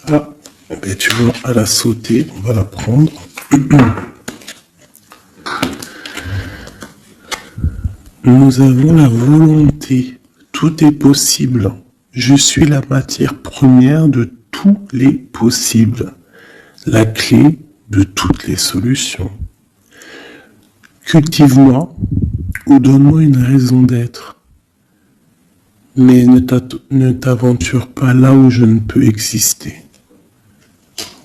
Ah, ben tu vois, à la sauter, on va la prendre. Nous avons la volonté. Tout est possible. Je suis la matière première de tous les possibles. La clé de toutes les solutions. Cultive-moi ou donne-moi une raison d'être. Mais ne t'aventure pas là où je ne peux exister.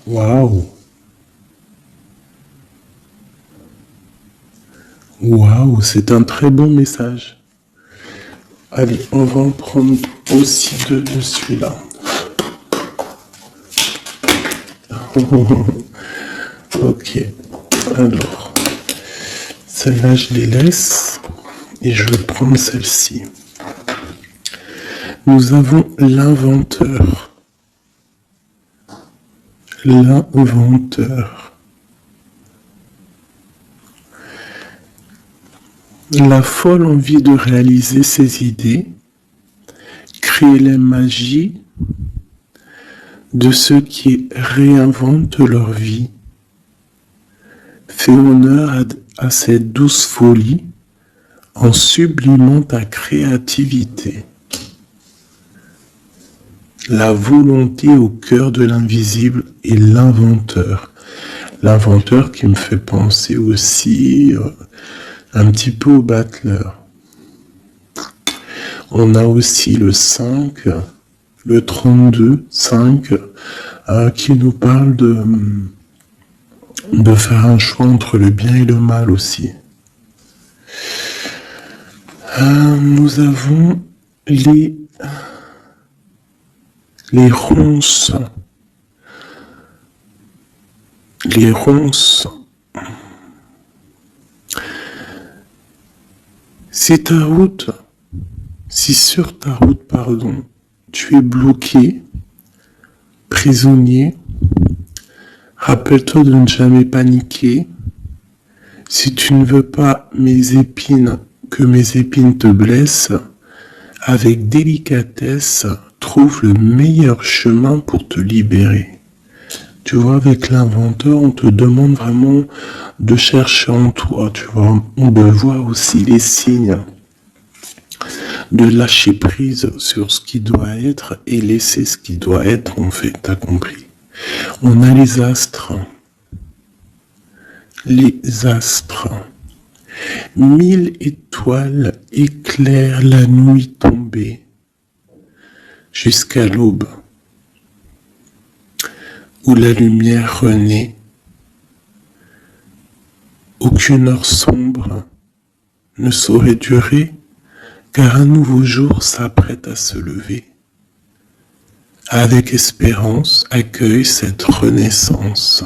Waouh! Waouh, c'est un très bon message. Allez, on va en prendre aussi deux de celui-là. Ok, alors, celle-là, je les laisse et je vais prendre celle-ci. Nous avons l'inventeur. L'inventeur. La folle envie de réaliser ses idées, créer la magie de ceux qui réinventent leur vie. Fais honneur à cette douce folie en sublimant ta créativité. La volonté au cœur de l'invisible et l'inventeur. L'inventeur qui me fait penser aussi un petit peu au battleur. On a aussi le 5, le 32, 5, qui nous parle de faire un choix entre le bien et le mal aussi. Nous avons les ronces. Les ronces. Si sur ta route, tu es bloqué, prisonnier, rappelle-toi de ne jamais paniquer. Si tu ne veux pas que mes épines te blessent, avec délicatesse, trouve le meilleur chemin pour te libérer. Tu vois, avec l'inventeur, on te demande vraiment de chercher en toi, tu vois, de voir aussi les signes, de lâcher prise sur ce qui doit être et laisser ce qui doit être, en fait, t'as compris. On a les astres. Les astres. 1000 étoiles éclairent la nuit tombée jusqu'à l'aube, où la lumière renaît. Aucune heure sombre ne saurait durer, car un nouveau jour s'apprête à se lever. Avec espérance, accueille cette renaissance.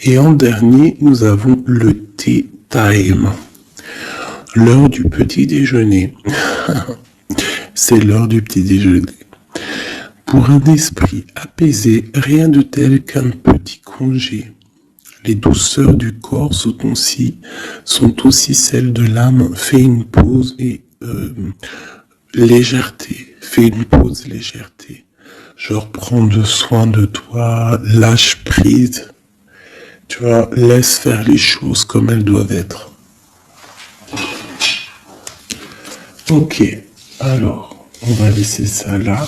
Et en dernier, nous avons le tea time, l'heure du petit déjeuner. C'est l'heure du petit déjeuner. Pour un esprit apaisé, rien de tel qu'un petit congé. Les douceurs du corps sont aussi celles de l'âme. Fais une pause et légèreté. Fais une pause, légèreté. Genre, prends soin de toi, lâche prise. Tu vois, laisse faire les choses comme elles doivent être. Ok, alors, on va laisser ça là.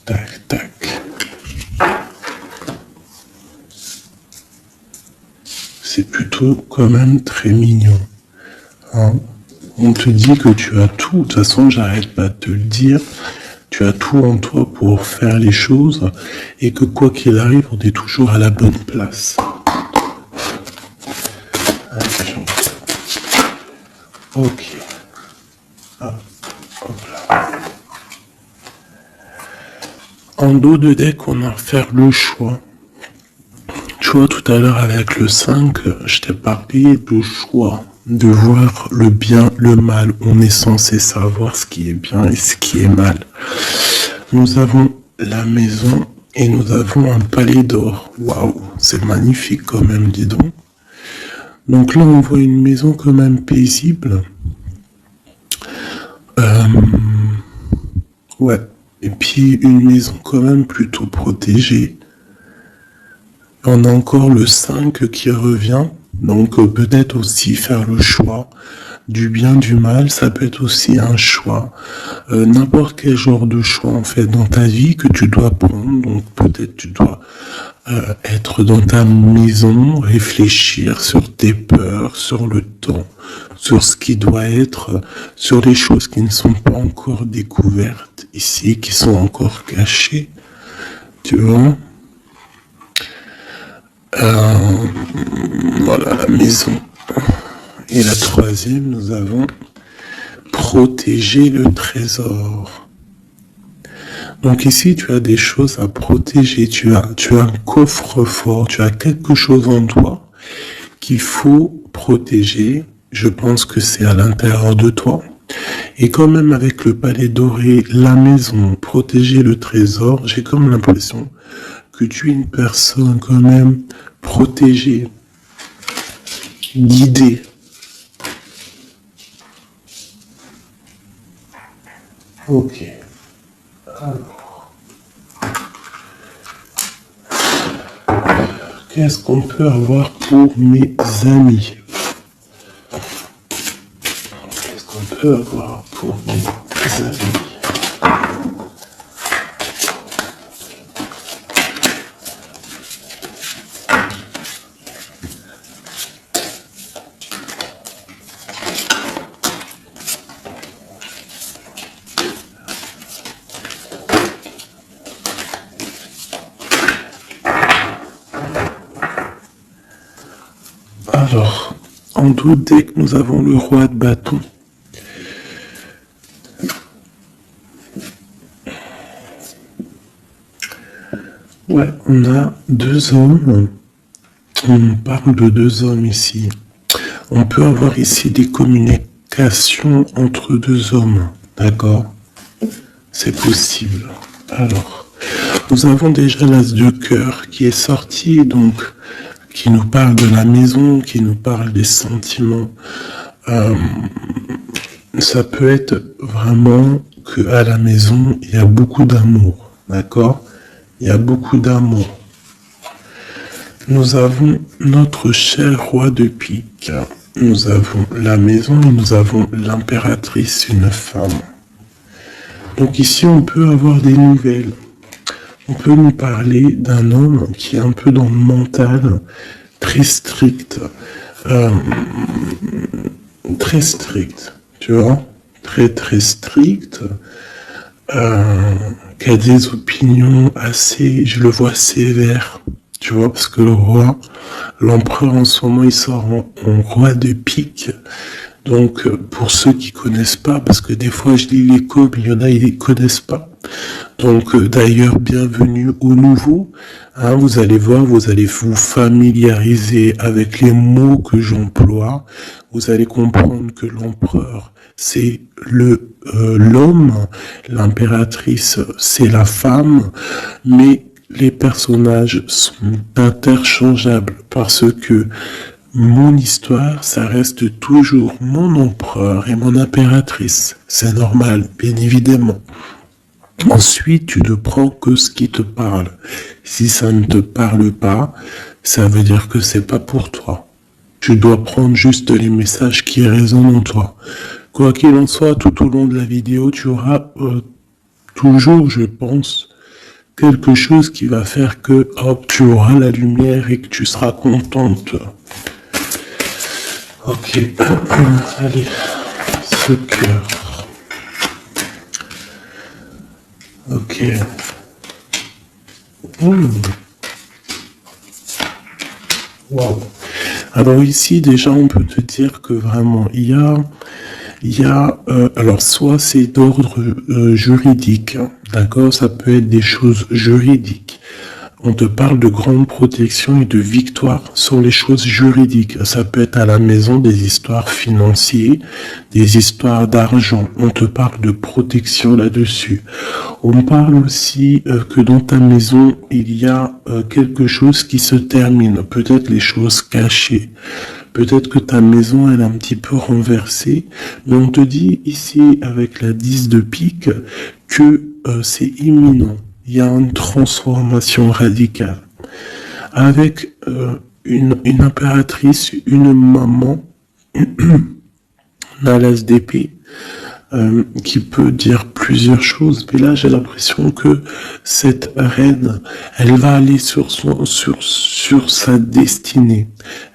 Tac, tac. C'est plutôt quand même très mignon. Hein, on te dit que tu as tout. De toute façon, j'arrête pas de te le dire. Tu as tout en toi pour faire les choses et que quoi qu'il arrive, on est toujours à la bonne place. Ok. Ah, hop là. En dos de deck, on a à faire le choix. Tu vois, tout à l'heure avec le 5, je t'ai parlé de choix, de voir le bien, le mal. On est censé savoir ce qui est bien et ce qui est mal. Nous avons la maison et nous avons un palais d'or. Waouh, c'est magnifique quand même, dis donc. Donc là, on voit une maison quand même paisible. Ouais. Et puis une maison quand même plutôt protégée. On a encore le 5 qui revient. Donc peut-être aussi faire le choix du bien, du mal, ça peut être aussi un choix. N'importe quel genre de choix en fait dans ta vie que tu dois prendre. Donc peut-être tu dois être dans ta maison, réfléchir sur tes peurs, sur le temps, sur ce qui doit être, sur les choses qui ne sont pas encore découvertes ici, qui sont encore cachées. Tu vois? Voilà la maison. Et la troisième, nous avons protéger le trésor. Donc ici, tu as des choses à protéger. Tu as un coffre-fort, tu as quelque chose en toi qu'il faut protéger. Je pense que c'est à l'intérieur de toi. Et quand même avec le palais doré, la maison, protéger le trésor, j'ai comme l'impression que tu es une personne quand même protégée, guidée. Ok. Alors, qu'est-ce qu'on peut avoir pour mes amis? Qu'est-ce qu'on peut avoir pour mes amis? Alors, en doute, dès que nous avons le roi de bâton, ouais, on a deux hommes. On parle de deux hommes ici. On peut avoir ici des communications entre deux hommes, d'accord? C'est possible. Alors, nous avons déjà l'as de cœur qui est sorti, donc qui nous parle de la maison, qui nous parle des sentiments. Ça peut être vraiment que à la maison, il y a beaucoup d'amour, d'accord? Il y a beaucoup d'amour. Nous avons notre cher roi de pique. Nous avons la maison et nous avons l'impératrice, une femme. Donc ici, on peut avoir des nouvelles. On peut nous parler d'un homme qui est un peu dans le mental, très strict. Très strict, tu vois, très strict, qui a des opinions assez, je le vois sévère, tu vois, parce que le roi, l'empereur en ce moment, il sort en roi de pique. Donc, pour ceux qui connaissent pas, parce que des fois je lis les coms, il y en a, ils les connaissent pas. Donc, d'ailleurs, bienvenue aux nouveaux. Hein, vous allez voir, vous allez vous familiariser avec les mots que j'emploie. Vous allez comprendre que l'empereur, c'est l'homme, l'impératrice, c'est la femme, mais les personnages sont interchangeables parce que mon histoire, ça reste toujours mon empereur et mon impératrice. C'est normal, bien évidemment. Ensuite, tu ne prends que ce qui te parle. Si ça ne te parle pas, ça veut dire que c'est pas pour toi. Tu dois prendre juste les messages qui résonnent en toi. Quoi qu'il en soit, tout au long de la vidéo, tu auras toujours, je pense, quelque chose qui va faire que, hop, tu auras la lumière et que tu seras contente. Ok, allez, ce cœur. Ok. Wow. Alors ici, déjà, on peut te dire que vraiment, il y a alors soit c'est d'ordre juridique, hein, d'accord, ça peut être des choses juridiques. On te parle de grande protection et de victoire sur les choses juridiques. Ça peut être à la maison des histoires financières, des histoires d'argent. On te parle de protection là-dessus. On parle aussi que dans ta maison, il y a quelque chose qui se termine. Peut-être les choses cachées. Peut-être que ta maison, elle est un petit peu renversée. Mais on te dit ici, avec la 10 de pique, que c'est imminent. Il y a une transformation radicale. Avec une impératrice, une maman, la l'as d'épée, qui peut dire plusieurs choses. Mais là, j'ai l'impression que cette reine, elle va aller sur sa destinée.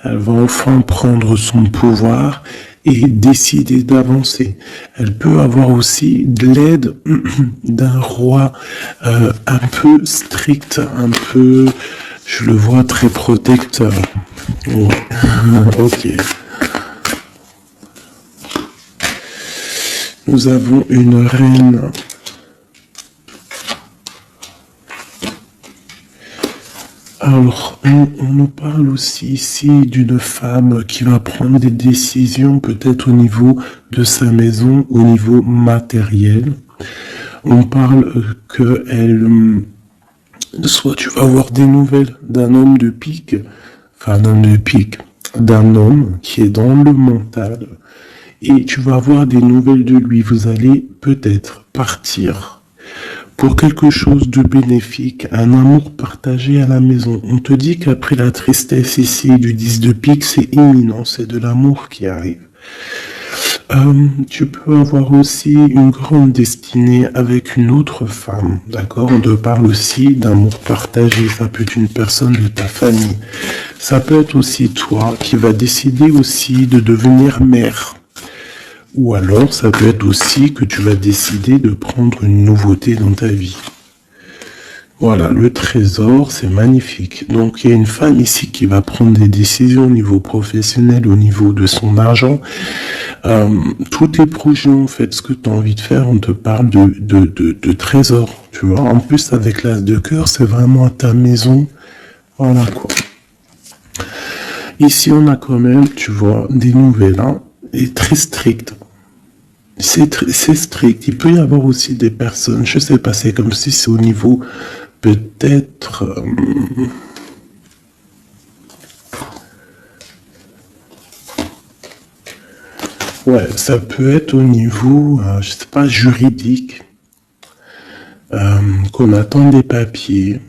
Elle va enfin prendre son pouvoir et décider d'avancer. Elle peut avoir aussi de l'aide d'un roi un peu strict, un peu, je le vois très protecteur. Ouais. Ok. Nous avons une reine. Alors, on nous parle aussi ici d'une femme qui va prendre des décisions peut-être au niveau de sa maison, au niveau matériel. On parle que soit tu vas avoir des nouvelles d'un homme de pique, d'un homme qui est dans le mental, et tu vas avoir des nouvelles de lui. Vous allez peut-être partir pour quelque chose de bénéfique, un amour partagé à la maison. On te dit qu'après la tristesse ici du 10 de pique, c'est imminent, c'est de l'amour qui arrive. Tu peux avoir aussi une grande destinée avec une autre femme, d'accord? On te parle aussi d'amour partagé, ça peut être une personne de ta famille. Ça peut être aussi toi qui vas décider aussi de devenir mère. Ou alors, ça peut être aussi que tu vas décider de prendre une nouveauté dans ta vie. Voilà, le trésor, c'est magnifique. Donc, il y a une femme ici qui va prendre des décisions au niveau professionnel, au niveau de son argent. Tous tes projets, en fait, ce que tu as envie de faire, on te parle de trésor. Tu vois, en plus, avec l'as de cœur, c'est vraiment à ta maison. Voilà, quoi. Ici, on a quand même, tu vois, des nouvelles, hein, et très strictes. C'est strict. Il peut y avoir aussi des personnes, je sais pas, c'est comme si c'est au niveau peut-être ouais, ça peut être au niveau, je sais pas, juridique, qu'on attend des papiers,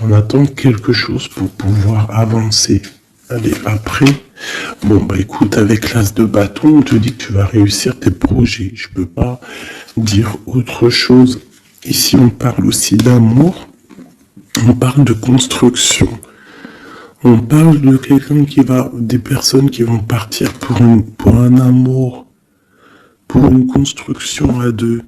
on attend quelque chose pour pouvoir avancer. Allez, après, bon, bah écoute, avec l'as de bâton, on te dit que tu vas réussir tes projets. Je peux pas dire autre chose. Ici, on parle aussi d'amour. On parle de construction. On parle de quelqu'un des personnes qui vont partir pour un amour, pour une construction à deux.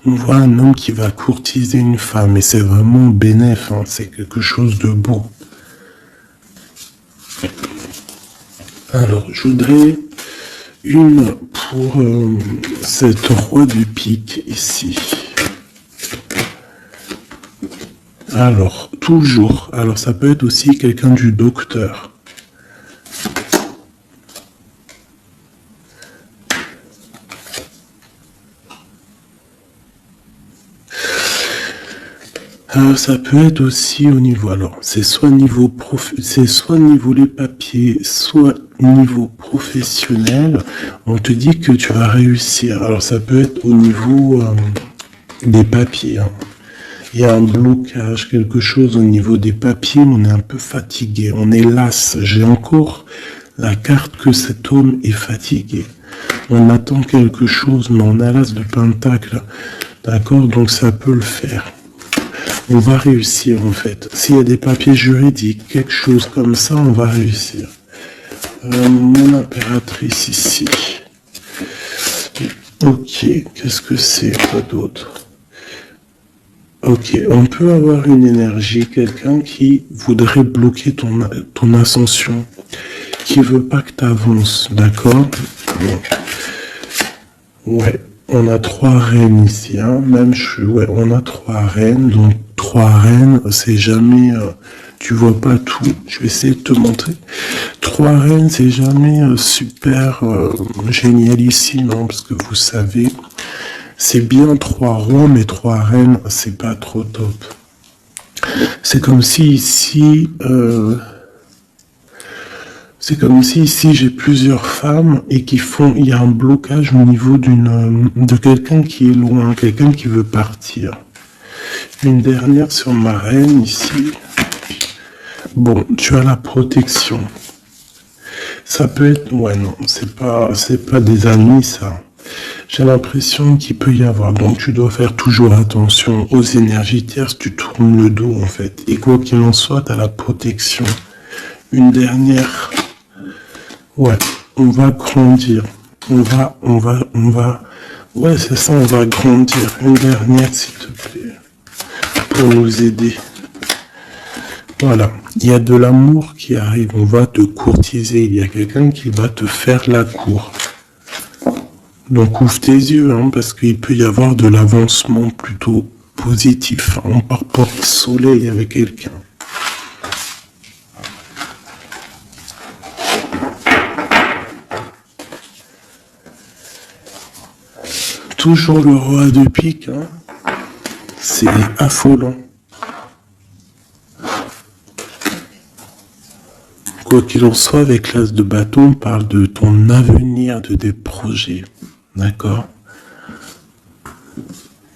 On voit un homme qui va courtiser une femme et c'est vraiment bénéf, hein, c'est quelque chose de beau. Alors, je voudrais une pour cette roi du pique ici. Alors, toujours. Alors, ça peut être aussi quelqu'un du docteur. Ça peut être aussi au niveau, alors c'est soit niveau les papiers, soit niveau professionnel. On te dit que tu vas réussir. Alors ça peut être au niveau des papiers. Hein. Il y a un blocage, quelque chose au niveau des papiers. On est un peu fatigué, on est las. J'ai encore la carte que cet homme est fatigué. On attend quelque chose, mais on a l'as de pentacle. D'accord, donc ça peut le faire. On va réussir en fait. S'il y a des papiers juridiques, quelque chose comme ça, on va réussir. Mon impératrice ici. Ok, qu'est-ce que c'est, quoi d'autre? Ok, on peut avoir une énergie, quelqu'un qui voudrait bloquer ton ascension, qui veut pas que tu avances, d'accord? Ouais. On a 3 reines ici, hein. Ouais, on a 3 reines, donc 3 reines, c'est jamais, tu vois pas tout. Je vais essayer de te montrer. 3 reines, c'est jamais super génialissime, hein, parce que vous savez, c'est bien 3 rois, mais 3 reines, c'est pas trop top. C'est comme si ici, j'ai plusieurs femmes et il y a un blocage au niveau de quelqu'un qui est loin, quelqu'un qui veut partir. Une dernière sur ma reine ici. Bon, tu as la protection. Ça peut être... Ouais, non, c'est pas des amis, ça. J'ai l'impression qu'il peut y avoir. Donc, tu dois faire toujours attention aux énergies tierces. Tu tournes le dos, en fait. Et quoi qu'il en soit, tu as la protection. Une dernière. Ouais, on va grandir. On va... Ouais, c'est ça, on va grandir. Une dernière, s'il te plaît. Pour nous aider. Voilà, il y a de l'amour qui arrive, on va te courtiser, il y a quelqu'un qui va te faire la cour. Donc ouvre tes yeux, hein, parce qu'il peut y avoir de l'avancement plutôt positif, hein, par rapport au soleil avec quelqu'un. Toujours le roi de pique, hein, c'est affolant. Quoi qu'il en soit, avec l'as de bâton, on parle de ton avenir, de tes projets. D'accord?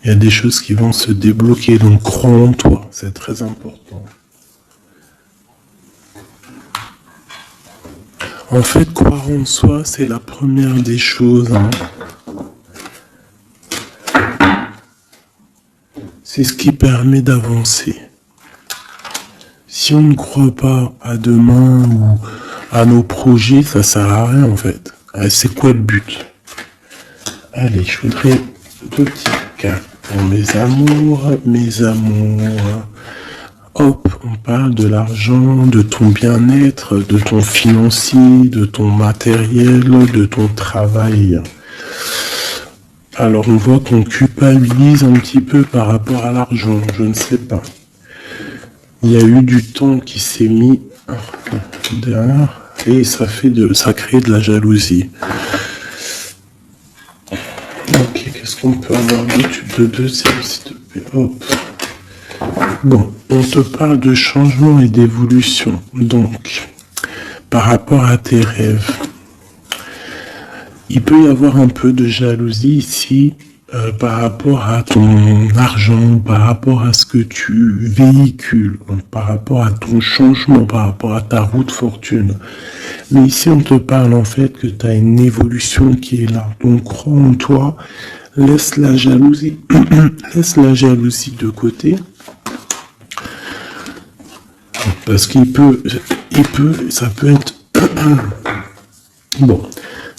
Il y a des choses qui vont se débloquer, donc crois en toi, c'est très important. En fait, croire en soi, c'est la première des choses. Hein. C'est ce qui permet d'avancer. Si on ne croit pas à demain ou à nos projets, ça sert à rien en fait. C'est quoi le but? Allez, je voudrais deux petits cartes pour mes amours. Hop, on parle de l'argent, de ton bien-être, de ton financier, de ton matériel, de ton travail. Alors on voit qu'on culpabilise un petit peu par rapport à l'argent, je ne sais pas. Il y a eu du temps qui s'est mis derrière et ça crée de la jalousie. Ok, qu'est-ce qu'on peut avoir de deuxième, s'il te plaît? Hop. Bon, on te parle de changement et d'évolution. Donc, par rapport à tes rêves, il peut y avoir un peu de jalousie ici par rapport à ton argent, par rapport à ce que tu véhicules, par rapport à ton changement, par rapport à ta route fortune. Mais ici, on te parle en fait que tu as une évolution qui est là. Donc, crois en toi, laisse la jalousie, laisse la jalousie de côté. Parce ça peut être... Bon,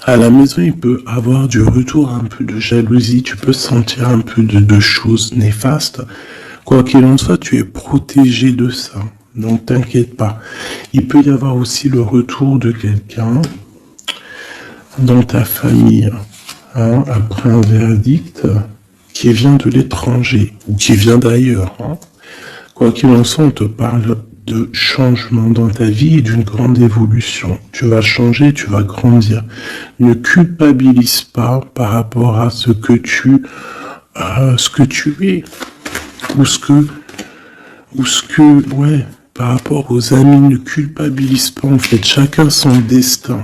à la maison, il peut avoir du retour, un peu de jalousie, tu peux sentir un peu de choses néfastes. Quoi qu'il en soit, tu es protégé de ça, donc t'inquiète pas. Il peut y avoir aussi le retour de quelqu'un dans ta famille, hein, après un verdict qui vient de l'étranger ou qui vient d'ailleurs. Hein. Quoi qu'il en soit, on te parle de changement dans ta vie et d'une grande évolution. Tu vas changer, tu vas grandir. Ne culpabilise pas par rapport à ce que tu es par rapport aux amis. Ne culpabilise pas en fait. Chacun son destin.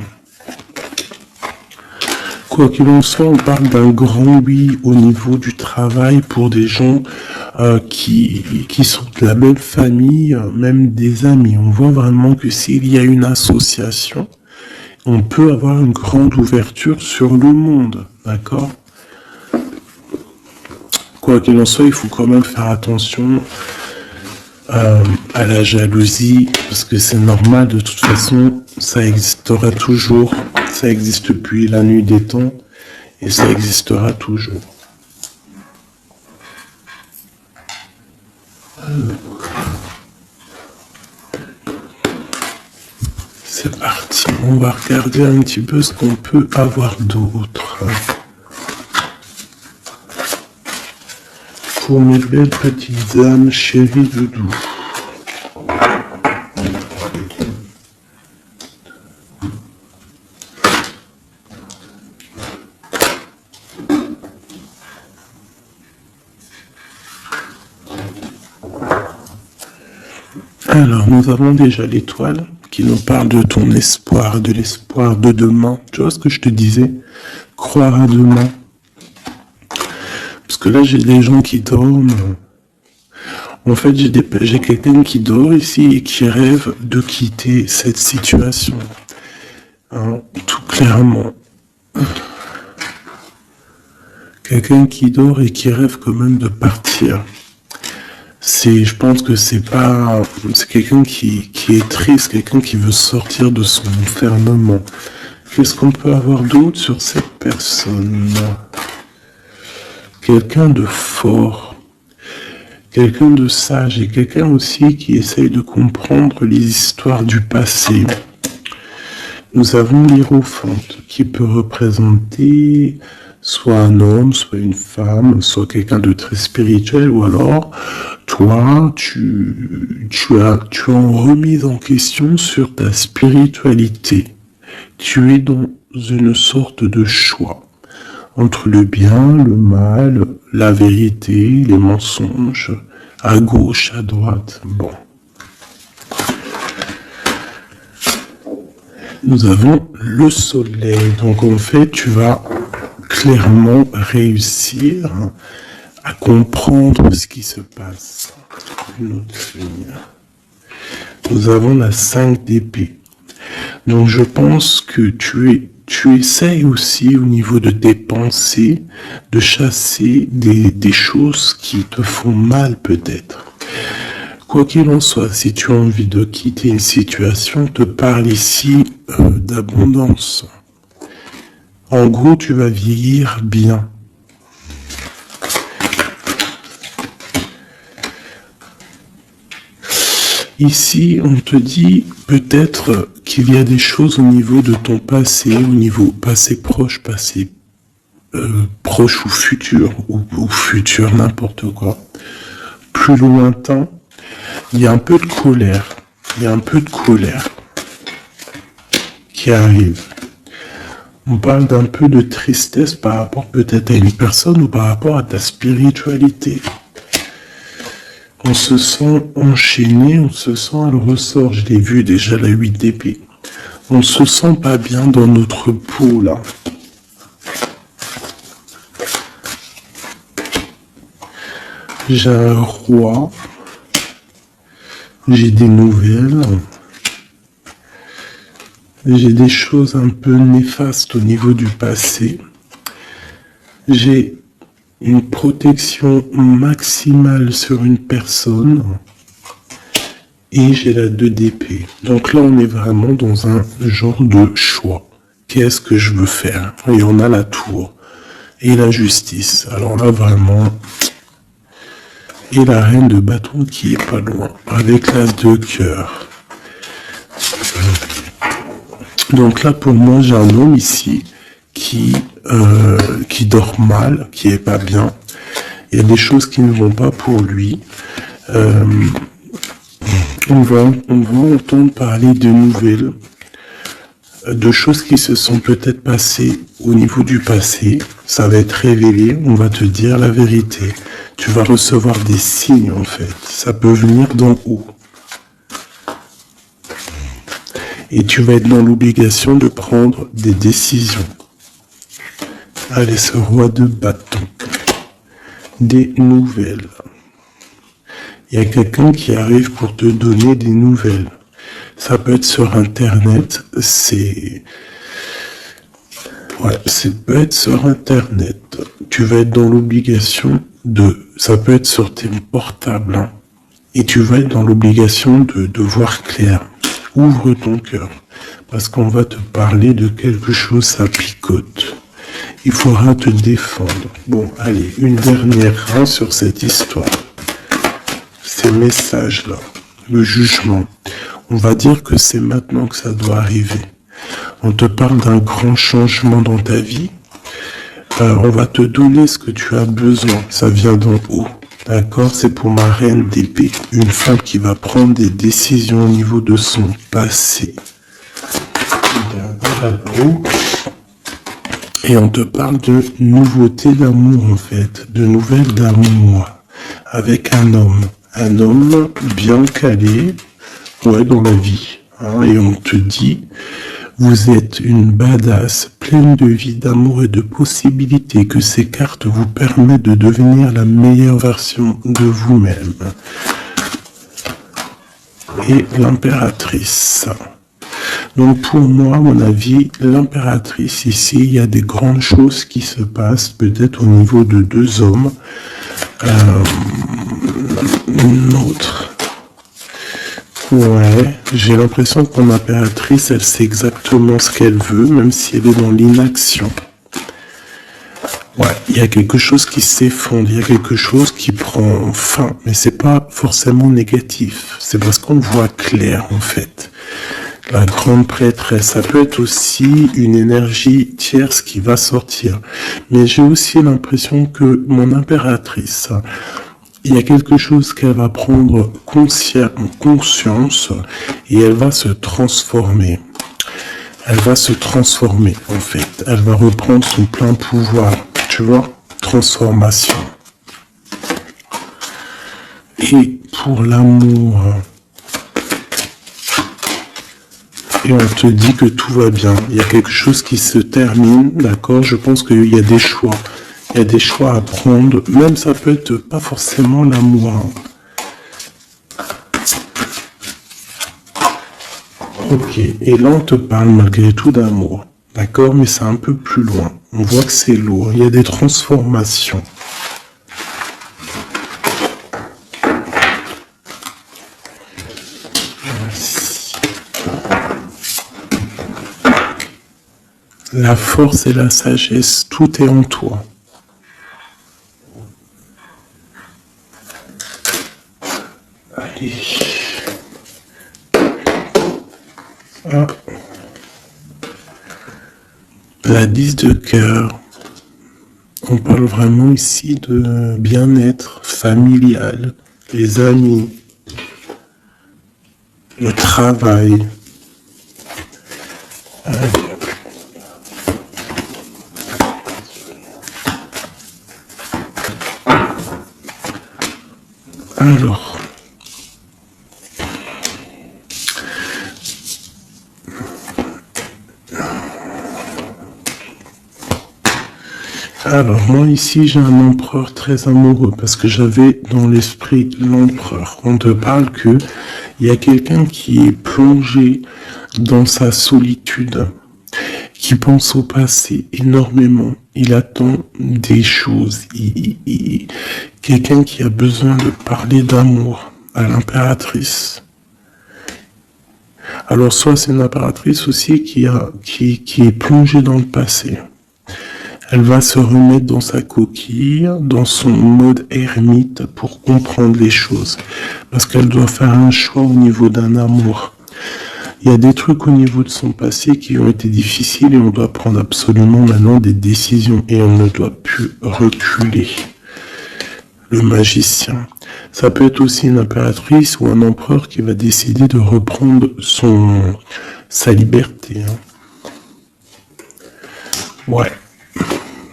Quoi qu'il en soit, on parle d'un grand oui au niveau du travail pour des gens qui sont de la même famille, même des amis. On voit vraiment que s'il y a une association, on peut avoir une grande ouverture sur le monde, d'accord? Quoi qu'il en soit, il faut quand même faire attention à la jalousie, parce que c'est normal, de toute façon, ça existera toujours. Ça existe depuis la nuit des temps et ça existera toujours. C'est parti, on va regarder un petit peu ce qu'on peut avoir d'autre. Pour mes belles petites âmes chéries doudou. Alors, nous avons déjà l'étoile qui nous parle de ton espoir, de l'espoir de demain. Tu vois ce que je te disais? Croire à demain. Parce que là, j'ai des gens qui dorment. En fait, j'ai quelqu'un qui dort ici et qui rêve de quitter cette situation. Hein, tout clairement. Quelqu'un qui dort et qui rêve quand même de partir. Je pense que c'est quelqu'un qui est triste, quelqu'un qui veut sortir de son enfermement. Qu'est-ce qu'on peut avoir d'autre sur cette personne? Quelqu'un de fort, quelqu'un de sage et quelqu'un aussi qui essaye de comprendre les histoires du passé. Nous avons l'Hiérophante qui peut représenter soit un homme, soit une femme, soit quelqu'un de très spirituel, ou alors toi, tu as en remise en question sur ta spiritualité. Tu es dans une sorte de choix entre le bien, le mal, la vérité, les mensonges, à gauche, à droite. Bon. Nous avons le soleil. Donc en fait, tu vas clairement réussir à comprendre ce qui se passe. Une autre ligne. Nous avons la 5 d'épée. Donc je pense que tu essayes aussi au niveau de tes pensées de chasser des choses qui te font mal peut-être. Quoi qu'il en soit, si tu as envie de quitter une situation, te parle ici d'abondance. En gros, tu vas vieillir bien. Ici, on te dit peut-être qu'il y a des choses au niveau de ton passé, au niveau passé proche, passé proche ou futur n'importe quoi, plus lointain. Il y a un peu de colère, qui arrive. On parle d'un peu de tristesse par rapport peut-être à une personne ou par rapport à ta spiritualité. On se sent enchaîné, on se sent à le ressort. Je l'ai vu déjà, la 8 d'épée. On se sent pas bien dans notre peau, là. J'ai un roi. J'ai des nouvelles. J'ai des choses un peu néfastes au niveau du passé. J'ai une protection maximale sur une personne. Et j'ai la 2 d'épée. Donc là, on est vraiment dans un genre de choix. Qu'est-ce que je veux faire? Et on a la tour. Et la justice. Alors là, vraiment... Et la reine de bâton qui est pas loin. Avec l'as de cœur. Donc là, pour moi, j'ai un homme ici qui dort mal, qui est pas bien. Il y a des choses qui ne vont pas pour lui. On va entendre parler de nouvelles, de choses qui se sont peut-être passées au niveau du passé. Ça va être révélé, on va te dire la vérité. Tu vas recevoir des signes en fait. Ça peut venir d'en haut. Et tu vas être dans l'obligation de prendre des décisions. Allez, ce roi de bâton. Des nouvelles. Il y a quelqu'un qui arrive pour te donner des nouvelles. Ça peut être sur Internet. Ça peut être sur Internet. Tu vas être dans l'obligation ça peut être sur tes portables. Hein. Et tu vas être dans l'obligation de voir clair. Ouvre ton cœur. Parce qu'on va te parler de quelque chose, ça picote. Il faudra te défendre. Bon, allez, une dernière sur cette histoire. Ces messages-là, le jugement. On va dire que c'est maintenant que ça doit arriver. On te parle d'un grand changement dans ta vie. On va te donner ce que tu as besoin. Ça vient d'en haut. D'accord? C'est pour ma reine d'épée. Une femme qui va prendre des décisions au niveau de son passé. Et on te parle de nouveautés d'amour en fait. De nouvelles d'amour. Avec un homme. Un homme bien calé. Dans la vie. Hein, et on te dit... Vous êtes une badass, pleine de vie, d'amour et de possibilités, que ces cartes vous permettent de devenir la meilleure version de vous-même. et l'impératrice. Donc pour moi, à mon avis, l'impératrice ici, il y a des grandes choses qui se passent, peut-être au niveau de deux hommes. Une autre. Ouais, j'ai l'impression que mon impératrice, elle sait exactement ce qu'elle veut, même si elle est dans l'inaction. Ouais, il y a quelque chose qui s'effondre, il y a quelque chose qui prend fin, mais c'est pas forcément négatif. C'est parce qu'on voit clair, en fait. La grande prêtresse, ça peut être aussi une énergie tierce qui va sortir. Mais j'ai aussi l'impression que mon impératrice, il y a quelque chose qu'elle va prendre conscience et elle va se transformer. Elle va se transformer, en fait. Elle va reprendre son plein pouvoir. Tu vois? Transformation. Et pour l'amour, et on te dit que tout va bien. Il y a quelque chose qui se termine, d'accord? Je pense qu'il y a des choix. Il y a des choix à prendre. Même ça peut être pas forcément l'amour. Ok. Et là, on te parle malgré tout d'amour. D'accord? Mais c'est un peu plus loin. On voit que c'est lourd. Il y a des transformations. La force et la sagesse, tout est en toi. Allez. Ah. La 10 de cœur. On parle vraiment ici de bien-être familial, les amis, le travail. Alors, moi ici j'ai un empereur très amoureux parce que j'avais dans l'esprit l'empereur. On te parle que il y a quelqu'un qui est plongé dans sa solitude, qui pense au passé énormément. Il attend des choses. Quelqu'un qui a besoin de parler d'amour à l'impératrice. Alors soit c'est une impératrice aussi qui est plongée dans le passé. Elle va se remettre dans sa coquille, dans son mode ermite pour comprendre les choses. Parce qu'elle doit faire un choix au niveau d'un amour. Il y a des trucs au niveau de son passé qui ont été difficiles et on doit prendre absolument maintenant des décisions et on ne doit plus reculer. Le magicien. Ça peut être aussi une impératrice ou un empereur qui va décider de reprendre sa liberté. Ouais.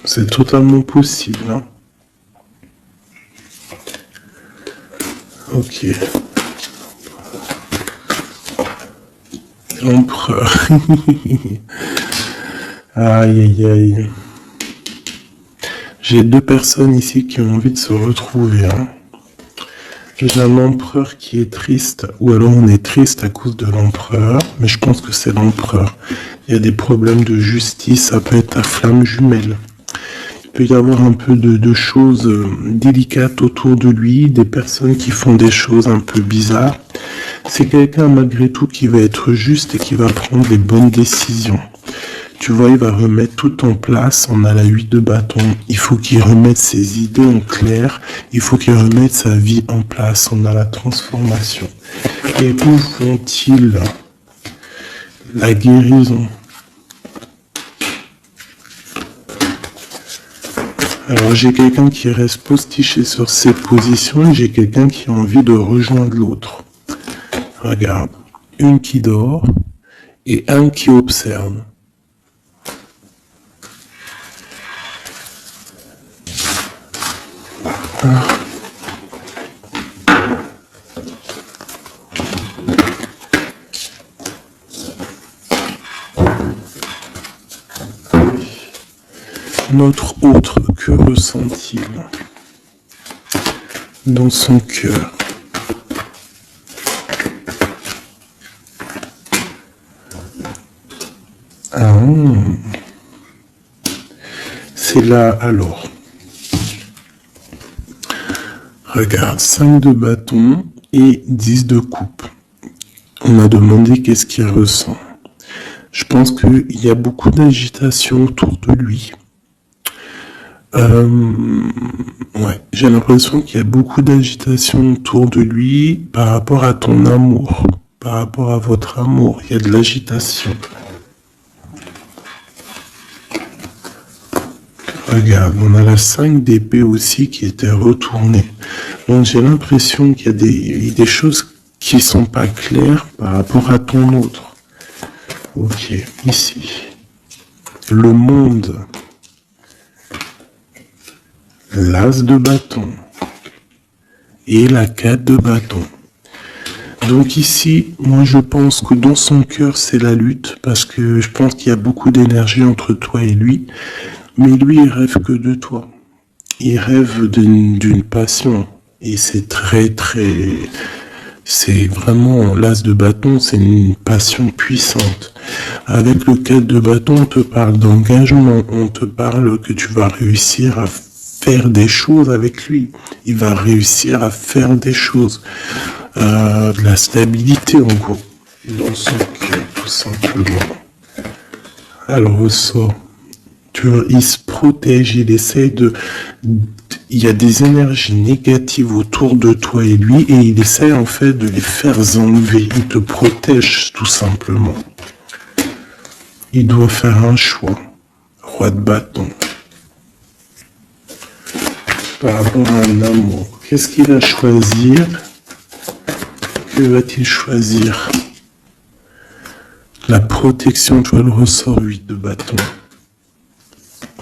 C'est totalement possible. Ok. L'empereur. Aïe, aïe, aïe. J'ai deux personnes ici qui ont envie de se retrouver. J'ai un empereur qui est triste, ou alors on est triste à cause de l'empereur, mais je pense que c'est l'empereur. Il y a des problèmes de justice, ça peut être ta flamme jumelle. Il peut y avoir un peu de choses délicates autour de lui, des personnes qui font des choses un peu bizarres. C'est quelqu'un malgré tout qui va être juste et qui va prendre les bonnes décisions. Tu vois, il va remettre tout en place. On a la 8 de bâton. Il faut qu'il remette ses idées en clair. Il faut qu'il remette sa vie en place. On a la transformation. Et où font-ils la guérison? Alors j'ai quelqu'un qui reste postiché sur ses positions et j'ai quelqu'un qui a envie de rejoindre l'autre. Regarde, une qui dort et un qui observe. Notre autre, que ressent-il dans son cœur? Ah, c'est là, alors. Regarde, 5 de bâton et 10 de coupe. On m'a demandé qu'est-ce qu'il ressent. Je pense qu'il y a beaucoup d'agitation autour de lui. Ouais, j'ai l'impression qu'il y a beaucoup d'agitation autour de lui par rapport à ton amour, par rapport à votre amour. Il y a de l'agitation. Regarde, on a la 5 d'épée aussi qui était retournée. Donc j'ai l'impression qu'il y a des choses qui sont pas claires par rapport à ton autre. Ok, ici. Le monde. L'as de bâton. Et la 4 de bâton. Donc ici, moi je pense que dans son cœur c'est la lutte, parce que je pense qu'il y a beaucoup d'énergie entre toi et lui, mais lui il rêve que de toi. Il rêve d'une passion, et c'est c'est vraiment l'as de bâton, c'est une passion puissante. Avec le 4 de bâton, on te parle d'engagement, on te parle que tu vas réussir à faire des choses avec lui. Il va réussir à faire des choses. De la stabilité en gros, dans son cœur, tout simplement. Alors ressort, il se protège, il essaie de... Il y a des énergies négatives autour de toi et lui, et il essaie en fait de les faire enlever. Il te protège tout simplement. Il doit faire un choix. Roi de bâton. Par rapport à un amour. Qu'est-ce qu'il va choisir? Que va-t-il choisir? La protection, tu vois le ressort 8 de bâton.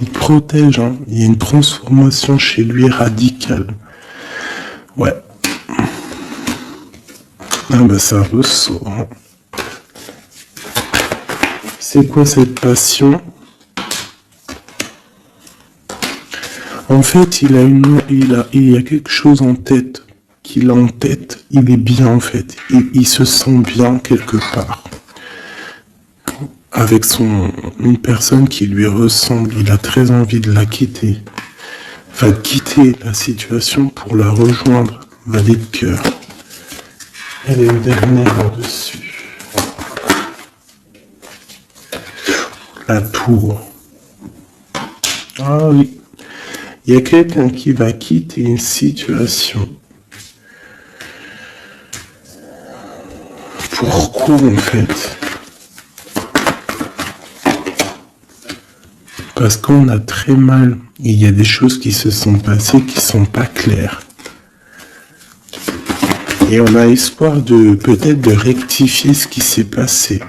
Il protège, hein. Il y a une transformation chez lui radicale. Ouais. Ah bah ça ressort. Hein. C'est quoi cette passion? En fait, il y a quelque chose en tête. Qu'il a en tête, il est bien en fait. Il se sent bien quelque part. Avec une personne qui lui ressemble, il a très envie de la quitter. Va quitter la situation pour la rejoindre. Valet de cœur. Elle est le dernier là-dessus. La tour. Ah oui. Il y a quelqu'un qui va quitter une situation. Pourquoi en fait? Parce qu'on a très mal. Il y a des choses qui se sont passées qui sont pas claires. Et on a espoir de peut-être de rectifier ce qui s'est passé.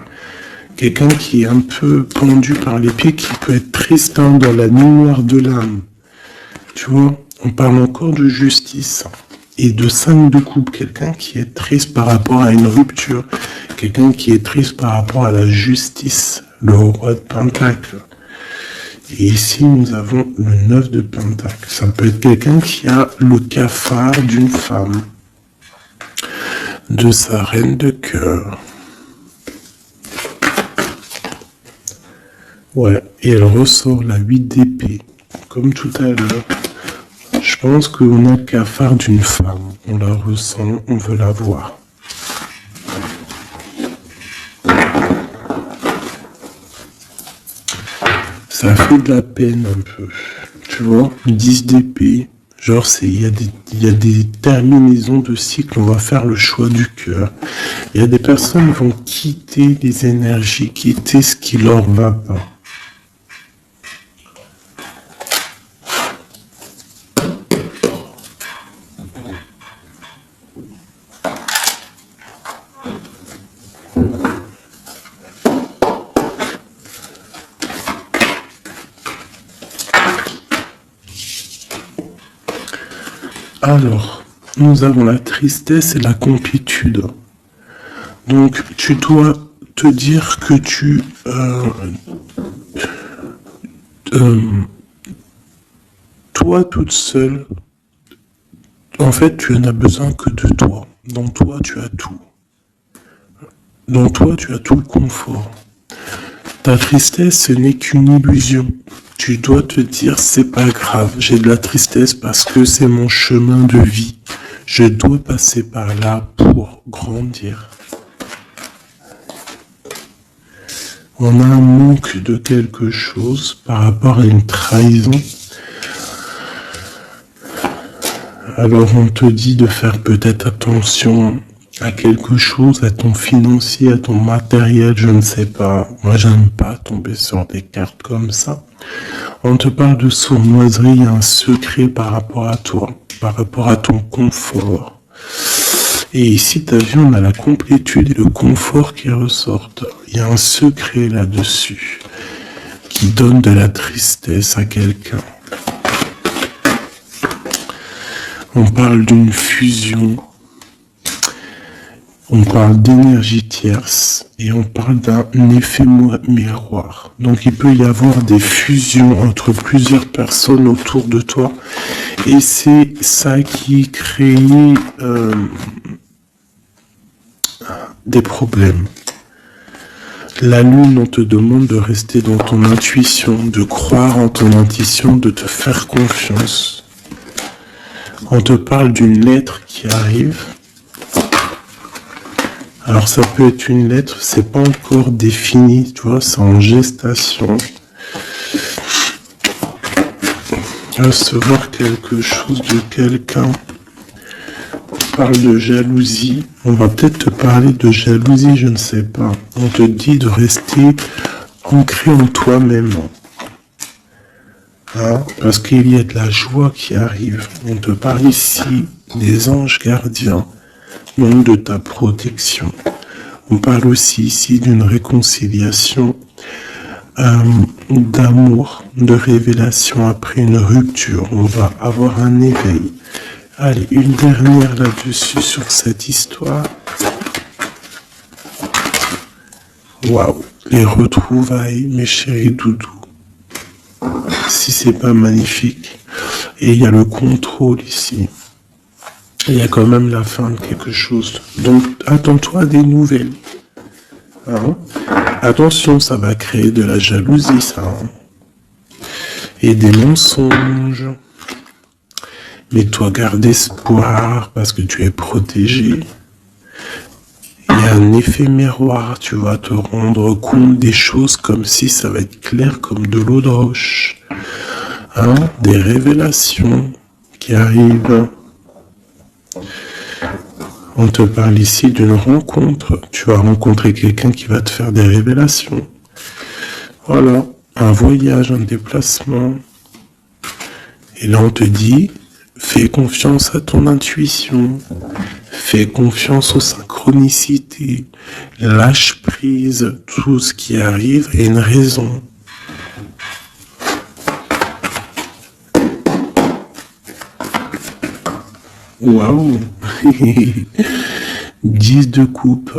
Quelqu'un qui est un peu pendu par les pieds, qui peut être triste hein, dans la nuit noire de l'âme. Tu vois, on parle encore de justice. Et de 5 de coupe, quelqu'un qui est triste par rapport à une rupture. Quelqu'un qui est triste par rapport à la justice. Le roi de Pentacle. Et ici, nous avons le 9 de Pentacle. Ça peut être quelqu'un qui a le cafard d'une femme. De sa reine de cœur. Ouais, et elle ressort la 8 d'épée. Comme tout à l'heure. Je pense qu'on a le cafard d'une femme. On la ressent, on veut la voir. Ça fait de la peine un peu. Tu vois, 10 d'épée. Genre, il y a des terminaisons de cycle, on va faire le choix du cœur. Il y a des personnes qui vont quitter les énergies, quitter ce qui leur va pas. Alors, nous avons la tristesse et la complétude. Donc, tu dois te dire que toi toute seule, en fait, tu n'as besoin que de toi. Dans toi, tu as tout. Dans toi, tu as tout le confort. Ta tristesse, ce n'est qu'une illusion. Tu dois te dire, c'est pas grave, j'ai de la tristesse parce que c'est mon chemin de vie. Je dois passer par là pour grandir. On a un manque de quelque chose par rapport à une trahison. Alors on te dit de faire peut-être attention à quelque chose, à ton financier, à ton matériel, je ne sais pas. Moi, j'aime pas tomber sur des cartes comme ça. On te parle de sournoiserie, il y a un secret par rapport à toi, par rapport à ton confort. Et ici, t'as vu, on a la complétude et le confort qui ressortent. Il y a un secret là-dessus qui donne de la tristesse à quelqu'un. On parle d'une fusion. On parle d'énergie tierce et on parle d'un effet miroir. Donc il peut y avoir des fusions entre plusieurs personnes autour de toi et c'est ça qui crée des problèmes. La lune, on te demande de rester dans ton intuition, de croire en ton intuition, de te faire confiance. On te parle d'une lettre qui arrive. Alors ça peut être une lettre, c'est pas encore défini, tu vois, c'est en gestation. Recevoir quelque chose de quelqu'un. On parle de jalousie. On va peut-être te parler de jalousie, je ne sais pas. On te dit de rester ancré en toi-même. Hein, parce qu'il y a de la joie qui arrive. On te parle ici des anges gardiens. Donc de ta protection. On parle aussi ici d'une réconciliation, d'amour, de révélation après une rupture. On va avoir un éveil. Allez, une dernière là-dessus sur cette histoire. Waouh, les retrouvailles, mes chéris doudous. Si c'est pas magnifique. Et il y a le contrôle ici. Il y a quand même la fin de quelque chose. Donc, attends-toi à des nouvelles. Hein? Attention, ça va créer de la jalousie, ça. Hein? Et des mensonges. Mais toi, garde espoir parce que tu es protégé. Il y a un effet miroir. Tu vas te rendre compte des choses comme si ça va être clair comme de l'eau de roche. Hein? Des révélations qui arrivent. On te parle ici d'une rencontre. Tu vas rencontrer quelqu'un qui va te faire des révélations. Voilà, un voyage, un déplacement. Et là, on te dit, fais confiance à ton intuition. Fais confiance aux synchronicités. Lâche prise. Tout ce qui arrive a une raison. Waouh. 10 de coupe.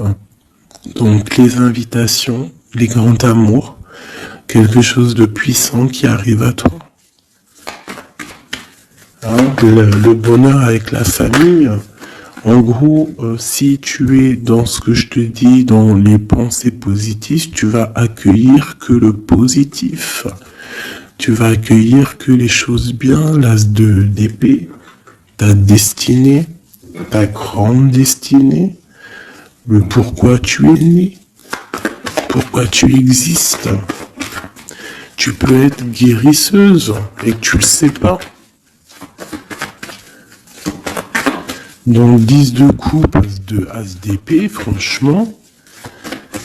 Donc les invitations, les grands amours, quelque chose de puissant qui arrive à toi. Hein, le bonheur avec la famille. En gros, si tu es dans ce que je te dis, dans les pensées positives, tu vas accueillir que le positif. Tu vas accueillir que les choses bien, l'as d'épée. Ta destinée, ta grande destinée, le pourquoi tu es né, pourquoi tu existes. Tu peux être guérisseuse et que tu le sais pas. Donc 10 de coupe, de as d'épée, franchement,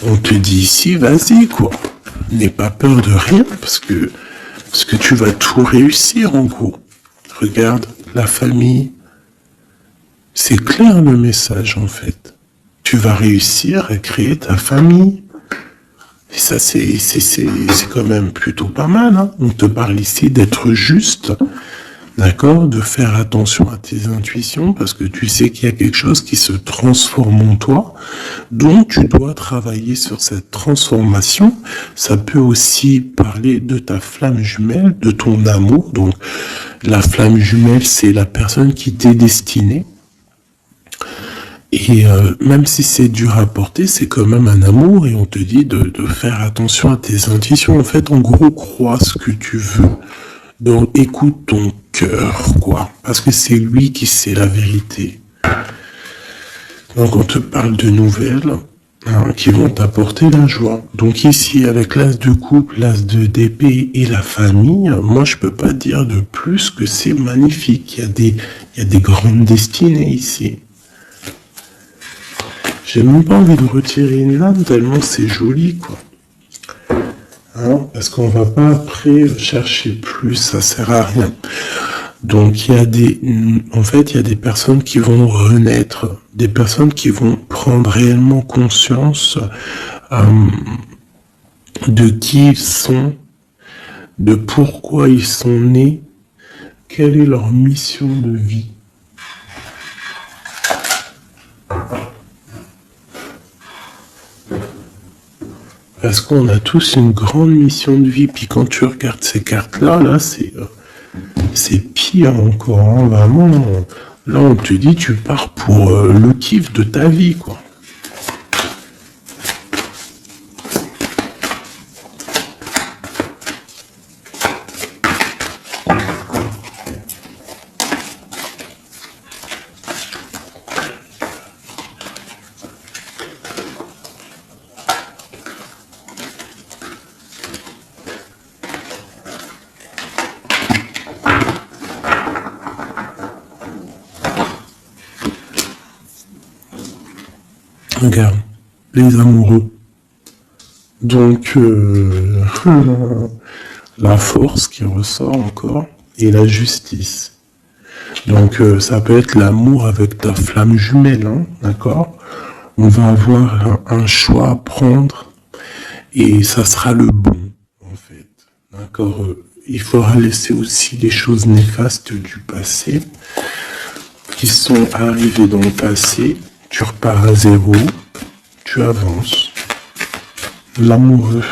on te dit ici, vas-y quoi. N'aie pas peur de rien parce que tu vas tout réussir en gros. Regarde. La famille, c'est clair le message en fait. Tu vas réussir à créer ta famille. Et ça, c'est quand même plutôt pas mal. Hein. On te parle ici d'être juste, d'accord, de faire attention à tes intuitions parce que tu sais qu'il y a quelque chose qui se transforme en toi. Donc, tu dois travailler sur cette transformation. Ça peut aussi parler de ta flamme jumelle, de ton amour. Donc, la flamme jumelle, c'est la personne qui t'est destinée. Et Et même si c'est dur à porter, c'est quand même un amour et on te dit de faire attention à tes intuitions. En fait, en gros, crois ce que tu veux. Donc, écoute ton cœur, quoi. Parce que c'est lui qui sait la vérité. Donc, on te parle de nouvelles qui vont t'apporter la joie. Donc ici, avec l'as de coupe, l'as de d'épée et la famille, moi, je peux pas dire de plus que c'est magnifique. Il y a des grandes destinées ici. J'ai même pas envie de retirer une lame tellement c'est joli, quoi. Parce qu'on va pas après chercher plus, ça sert à rien. Donc en fait, il y a des personnes qui vont renaître, des personnes qui vont prendre réellement conscience de qui ils sont, de pourquoi ils sont nés, quelle est leur mission de vie. Parce qu'on a tous une grande mission de vie. Puis quand tu regardes ces cartes-là, là, c'est pire encore. Vraiment, là, on te dit, tu pars pour le kiff de ta vie, quoi. Regarde, les amoureux. Donc, la force qui ressort encore et la justice. Donc, ça peut être l'amour avec ta flamme jumelle, hein, d'accord? On va avoir un choix à prendre et ça sera le bon, en fait. D'accord? Il faudra laisser aussi les choses néfastes du passé qui sont arrivées dans le passé. Tu repars à zéro, tu avances. L'amoureux.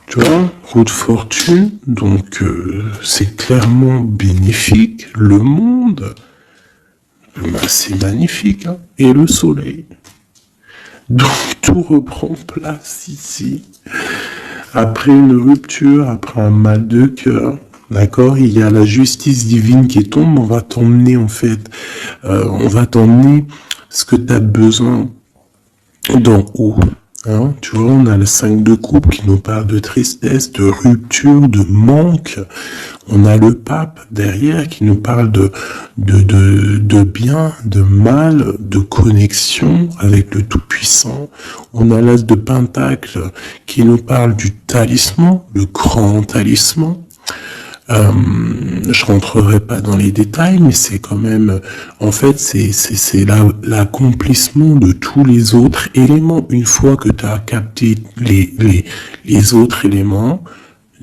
Tu vois, roue de fortune, donc c'est clairement bénéfique. Le monde, c'est magnifique. Hein. Et le soleil. Donc tout reprend place ici. Après une rupture, après un mal de cœur, d'accord, il y a la justice divine qui tombe, on va t'emmener en fait, on va t'emmener ce que tu as besoin d'en haut. Hein, tu vois, on a le 5 de coupe qui nous parle de tristesse, de rupture, de manque. On a le pape derrière qui nous parle de bien, de mal, de connexion avec le Tout-Puissant. On a l'as de Pentacle qui nous parle du talisman, le grand talisman. Je rentrerai pas dans les détails, mais c'est quand même, en fait, c'est l'accomplissement de tous les autres éléments. Une fois que tu as capté les autres éléments,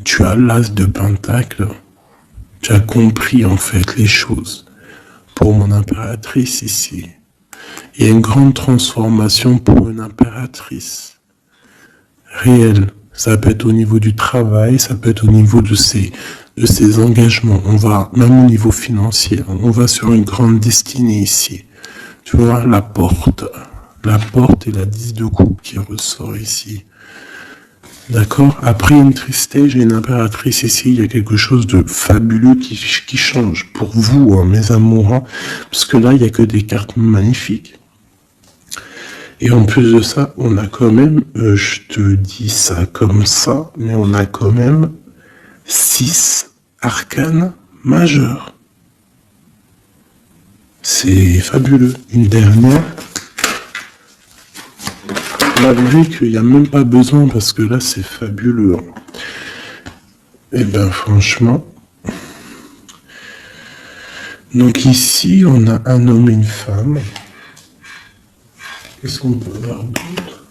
tu as l'as de Pentacle. Tu as compris, en fait, les choses. Pour mon impératrice ici. Il y a une grande transformation pour une impératrice. Réelle. Ça peut être au niveau du travail, ça peut être au niveau de ses engagements. On va, même au niveau financier, on va sur une grande destinée ici. Tu vois, la porte et la 10 de coupe qui ressort ici. D'accord? Après une tristesse, j'ai une impératrice ici, il y a quelque chose de fabuleux qui change pour vous, hein, mes amours, hein, parce que là, il n'y a que des cartes magnifiques. Et en plus de ça, on a quand même, je te dis ça comme ça, mais on a quand même 6 arcanes majeurs. C'est fabuleux. Une dernière, malgré qu'il n'y a même pas besoin, parce que là, c'est fabuleux. Et ben franchement, donc ici, on a un homme et une femme. Qu'est-ce qu'on peut voir d'autre?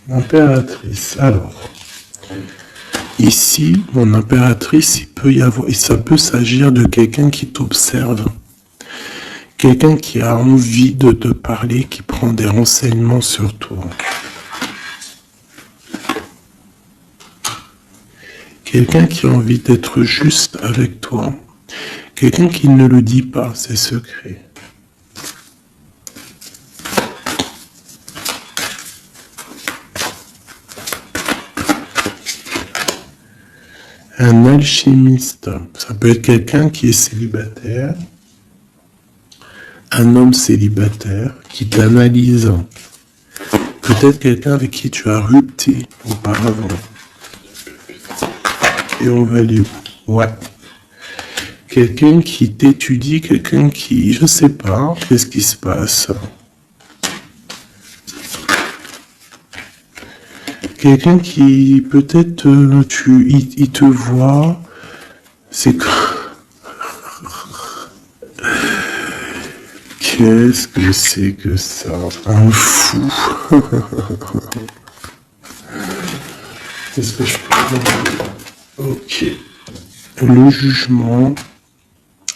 L'impératrice. Alors, ici, mon impératrice, ça peut s'agir de quelqu'un qui t'observe. Quelqu'un qui a envie de te parler, qui prend des renseignements sur toi. Quelqu'un qui a envie d'être juste avec toi. Quelqu'un qui ne le dit pas, ses secrets. un alchimiste. Ça peut être quelqu'un qui est célibataire, un homme célibataire qui t'analyse. Peut-être quelqu'un avec qui tu as rupté auparavant. Et on va aller où? Ouais. Quelqu'un qui t'étudie, quelqu'un qui, je sais pas, qu'est-ce qui se passe? Quelqu'un qui, peut-être, il te voit, c'est que... Qu'est-ce que c'est que ça? Un fou. Qu'est-ce que je peux dire? Ok. Le jugement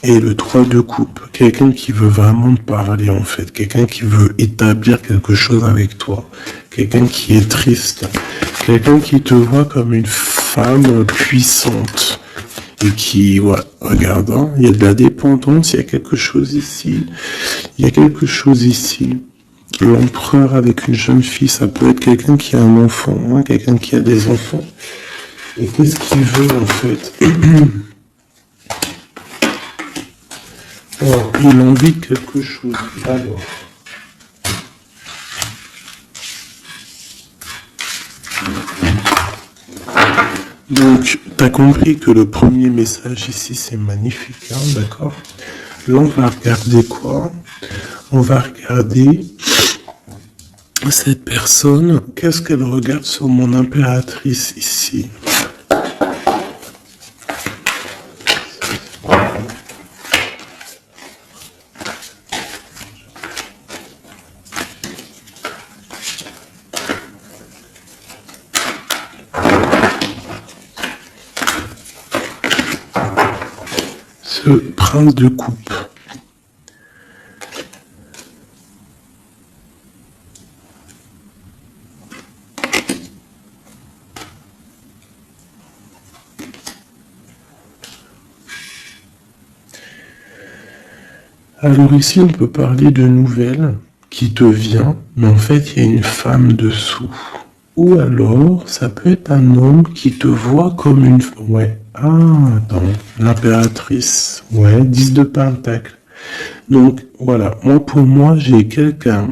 et le 3 de coupe. Quelqu'un qui veut vraiment te parler, en fait. Quelqu'un qui veut établir quelque chose avec toi. Quelqu'un qui est triste. Quelqu'un qui te voit comme une femme puissante. Et qui, ouais, regarde, hein, il y a de la dépendance, il y a quelque chose ici. Il y a quelque chose ici. L'empereur avec une jeune fille, ça peut être quelqu'un qui a un enfant, hein, quelqu'un qui a des enfants. Et qu'est-ce qu'il veut, en fait? Alors, il a envie de quelque chose. Alors. Donc, tu as compris que le premier message ici, c'est magnifique, hein, d'accord? Là, on va regarder quoi? On va regarder cette personne. Qu'est-ce qu'elle regarde sur mon impératrice ici? Ce prince de coupe. Alors ici, on peut parler de nouvelles qui te vient, mais en fait, il y a une femme dessous. Ou alors, ça peut être un homme qui te voit comme une... Ouais. Ah, attends. L'impératrice. Ouais, 10 de pentacle. Donc, voilà. Moi, pour moi, j'ai quelqu'un.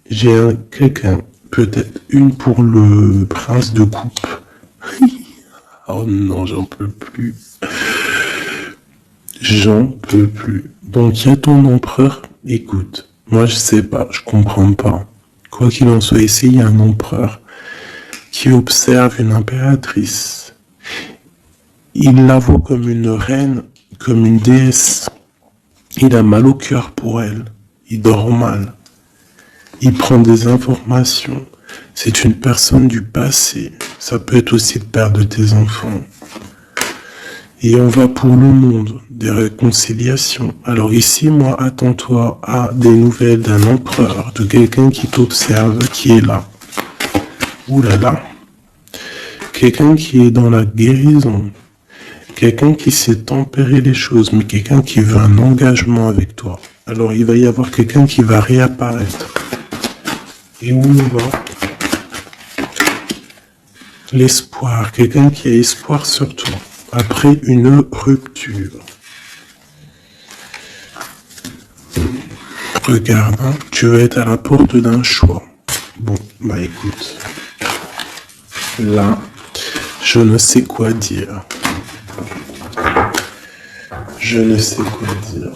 Quelqu'un. Peut-être une pour le prince de coupe. Oh non, j'en peux plus. J'en peux plus. Donc, il y a ton empereur. Écoute, moi, je sais pas. Je comprends pas. Quoi qu'il en soit, ici, il y a un empereur qui observe une impératrice. Il la voit comme une reine, comme une déesse. Il a mal au cœur pour elle. Il dort mal. Il prend des informations. C'est une personne du passé. Ça peut être aussi le père de tes enfants. Et on va pour le monde, des réconciliations. Alors ici, moi, attends-toi à des nouvelles d'un empereur, de quelqu'un qui t'observe, qui est là. Ouh là là. Quelqu'un qui est dans la guérison. Quelqu'un qui sait tempérer les choses, mais quelqu'un qui veut un engagement avec toi. Alors il va y avoir quelqu'un qui va réapparaître. Et où on va? L'espoir. Quelqu'un qui a espoir sur toi. Après une rupture. Regarde, hein, tu vas être à la porte d'un choix. Bon, bah écoute. Là, je ne sais quoi dire. Je ne sais quoi dire.